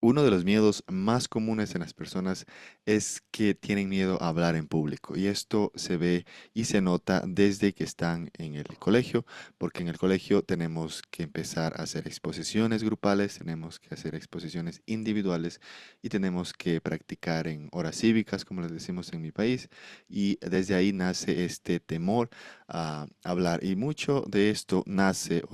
Uno de los miedos más comunes en las personas es que tienen miedo a hablar en público y esto se ve y se nota desde que están en el colegio, porque en el colegio tenemos que empezar a hacer exposiciones grupales, tenemos que hacer exposiciones individuales y tenemos que practicar en horas cívicas, como les decimos en mi país, y desde ahí nace este temor a hablar y mucho de esto nace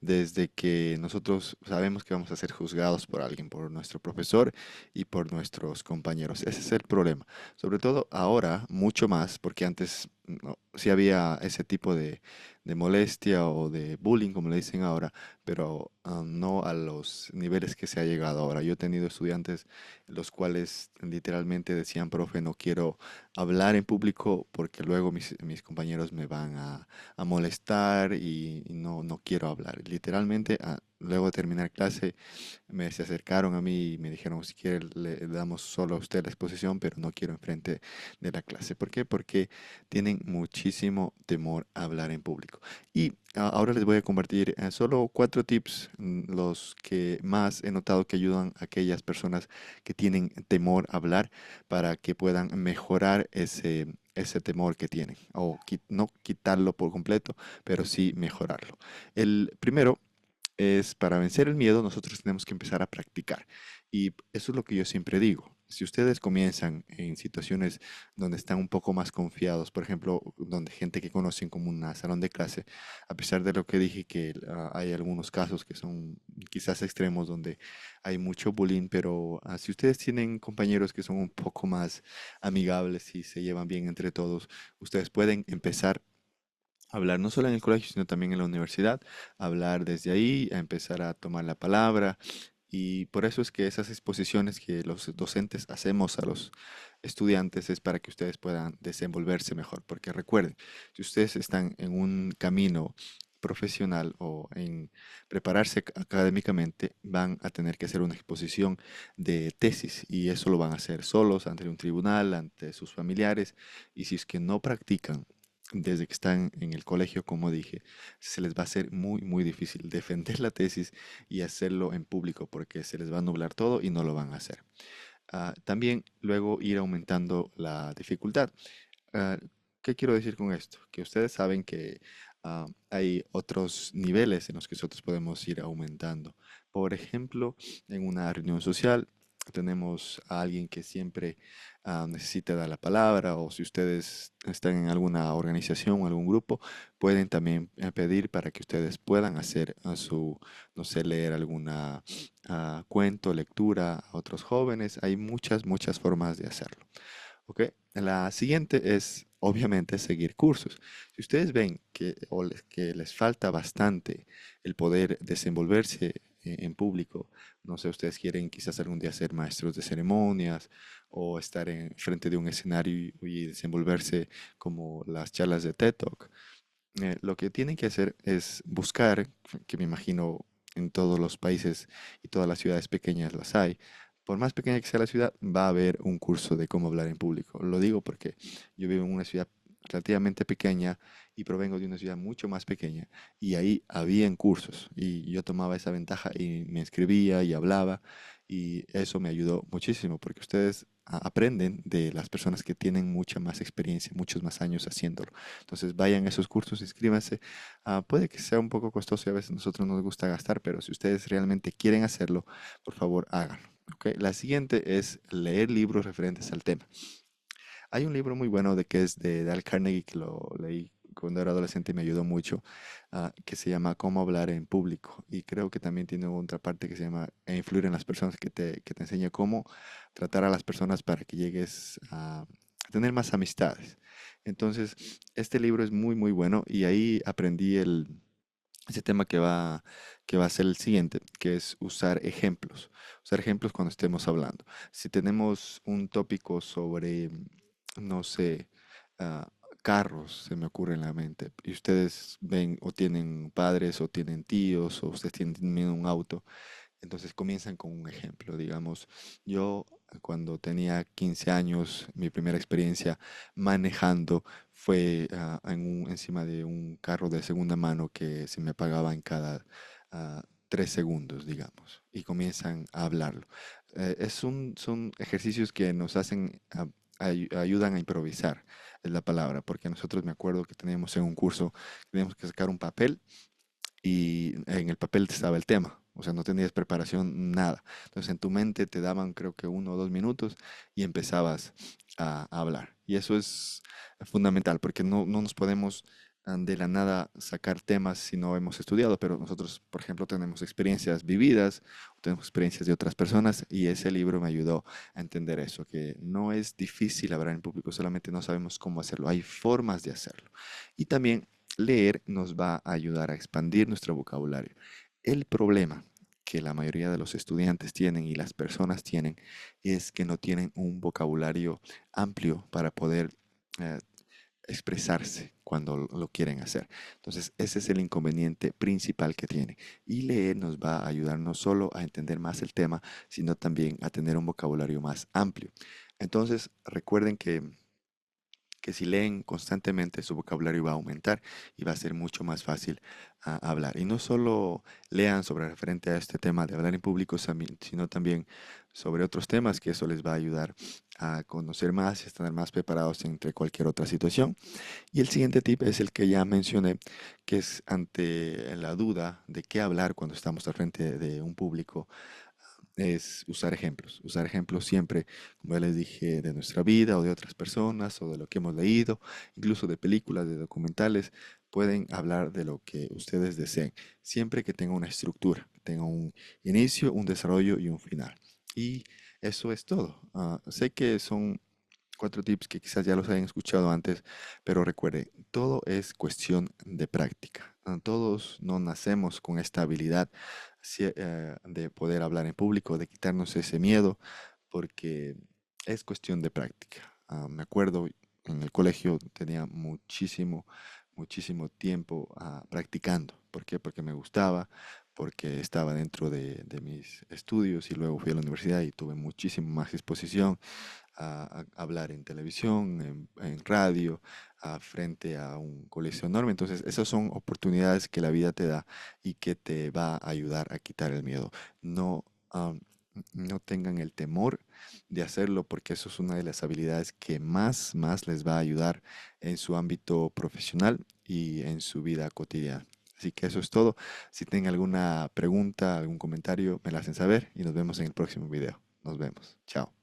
desde que nosotros sabemos que vamos a ser juzgados por alguien, por nuestro profesor y por nuestros compañeros. Ese es el problema. Sobre todo ahora, mucho más, porque antes no, sí había ese tipo de molestia o de bullying, como le dicen ahora, pero no a los niveles que se ha llegado ahora. Yo he tenido estudiantes los cuales literalmente decían, profe, no quiero hablar en público porque luego mis compañeros me van a molestar y no quiero hablar. Literalmente, luego de terminar clase, se acercaron a mí y me dijeron, si quiere, le damos solo a usted la exposición, pero no quiero enfrente de la clase. ¿Por qué? Porque tienen muchísimo temor a hablar en público. Y ahora les voy a compartir solo 4 tips, los que más he notado que ayudan a aquellas personas que tienen temor a hablar para que puedan mejorar ese temor que tienen, o no quitarlo por completo, pero sí mejorarlo. El primero es para vencer el miedo, nosotros tenemos que empezar a practicar. Y eso es lo que yo siempre digo. Si ustedes comienzan en situaciones donde están un poco más confiados, por ejemplo, donde gente que conocen como un salón de clase, a pesar de lo que dije que hay algunos casos que son quizás extremos donde hay mucho bullying, pero si ustedes tienen compañeros que son un poco más amigables y se llevan bien entre todos, ustedes pueden empezar hablar no solo en el colegio, sino también en la universidad, hablar desde ahí, a empezar a tomar la palabra. Y por eso es que esas exposiciones que los docentes hacemos a los estudiantes es para que ustedes puedan desenvolverse mejor. Porque recuerden, si ustedes están en un camino profesional o en prepararse académicamente, van a tener que hacer una exposición de tesis y eso lo van a hacer solos ante un tribunal, ante sus familiares. Y si es que no practican desde que están en el colegio, como dije, se les va a hacer muy, muy difícil defender la tesis y hacerlo en público porque se les va a nublar todo y no lo van a hacer. También luego ir aumentando la dificultad. Ah, ¿Qué quiero decir con esto? Que ustedes saben que hay otros niveles en los que nosotros podemos ir aumentando. Por ejemplo, en una reunión social tenemos a alguien que siempre necesita dar la palabra o si ustedes están en alguna organización o algún grupo, pueden también pedir para que ustedes puedan hacer no sé, leer alguna cuento, lectura a otros jóvenes. Hay muchas, muchas formas de hacerlo. ¿Ok? La siguiente es, obviamente, seguir cursos. Si ustedes ven que les falta bastante el poder desenvolverse en público, no sé, ustedes quieren quizás algún día ser maestros de ceremonias o estar en frente de un escenario y desenvolverse como las charlas de TED Talk, lo que tienen que hacer es buscar, que me imagino en todos los países y todas las ciudades pequeñas las hay. Por más pequeña que sea la ciudad, va a haber un curso de cómo hablar en público. Lo digo porque yo vivo en una ciudad relativamente pequeña y provengo de una ciudad mucho más pequeña y ahí habían cursos y yo tomaba esa ventaja y me inscribía y hablaba y eso me ayudó muchísimo porque ustedes aprenden de las personas que tienen mucha más experiencia, muchos más años haciéndolo. Entonces vayan a esos cursos, inscríbanse. Puede que sea un poco costoso y a veces a nosotros nos gusta gastar, pero si ustedes realmente quieren hacerlo, por favor háganlo. ¿Ok? La siguiente es leer libros referentes al tema. Hay un libro muy bueno de que es de Dale Carnegie que lo leí cuando era adolescente y me ayudó mucho, que se llama Cómo hablar en público. Y creo que también tiene otra parte que se llama Influir en las personas, que te enseña cómo tratar a las personas para que llegues a tener más amistades. Entonces, este libro es muy, muy bueno y ahí aprendí ese tema que va a ser el siguiente, que es usar ejemplos. Usar ejemplos cuando estemos hablando. Si tenemos un tópico sobre, no sé, ah, carros, se me ocurre en la mente, y ustedes ven o tienen padres o tienen tíos o ustedes tienen un auto, entonces comienzan con un ejemplo. Digamos, yo cuando tenía 15 años, mi primera experiencia manejando fue encima de un carro de segunda mano que se me pagaba en cada 3 segundos, digamos, y comienzan a hablarlo. Son ejercicios que nos hacen, ayudan a improvisar, es la palabra, porque nosotros me acuerdo que teníamos en un curso, teníamos que sacar un papel y en el papel estaba el tema. O sea, no tenías preparación, nada. Entonces en tu mente te daban creo que 1 o 2 minutos y empezabas a hablar. Y eso es fundamental porque no nos podemos de la nada sacar temas si no hemos estudiado, pero nosotros, por ejemplo, tenemos experiencias vividas, tenemos experiencias de otras personas y ese libro me ayudó a entender eso, que no es difícil hablar en público, solamente no sabemos cómo hacerlo. Hay formas de hacerlo. Y también leer nos va a ayudar a expandir nuestro vocabulario. El problema que la mayoría de los estudiantes tienen y las personas tienen es que no tienen un vocabulario amplio para poder eh, expresarse cuando lo quieren hacer. Entonces, ese es el inconveniente principal que tiene. Y leer nos va a ayudar no solo a entender más el tema, sino también a tener un vocabulario más amplio. Entonces, recuerden que si leen constantemente su vocabulario va a aumentar y va a ser mucho más fácil hablar. Y no solo lean sobre referente a este tema de hablar en público, sino también sobre otros temas que eso les va a ayudar a conocer más y estar más preparados entre cualquier otra situación. Y el siguiente tip es el que ya mencioné, que es ante la duda de qué hablar cuando estamos al frente de un público es usar ejemplos siempre, como ya les dije, de nuestra vida o de otras personas o de lo que hemos leído, incluso de películas, de documentales, pueden hablar de lo que ustedes deseen, siempre que tenga una estructura, que tenga un inicio, un desarrollo y un final. Y eso es todo. Sé que son 4 tips que quizás ya los hayan escuchado antes, pero recuerde, todo es cuestión de práctica. Todos no nacemos con esta habilidad de poder hablar en público, de quitarnos ese miedo, porque es cuestión de práctica. Me acuerdo en el colegio tenía muchísimo tiempo practicando. ¿Por qué? Porque me gustaba, porque estaba dentro de mis estudios y luego fui a la universidad y tuve muchísimo más exposición a hablar en televisión, en radio, frente a un colegio enorme. Entonces, esas son oportunidades que la vida te da y que te va a ayudar a quitar el miedo. No, no tengan el temor de hacerlo porque eso es una de las habilidades que más les va a ayudar en su ámbito profesional y en su vida cotidiana. Así que eso es todo. Si tienen alguna pregunta, algún comentario, me la hacen saber y nos vemos en el próximo video. Nos vemos. Chao.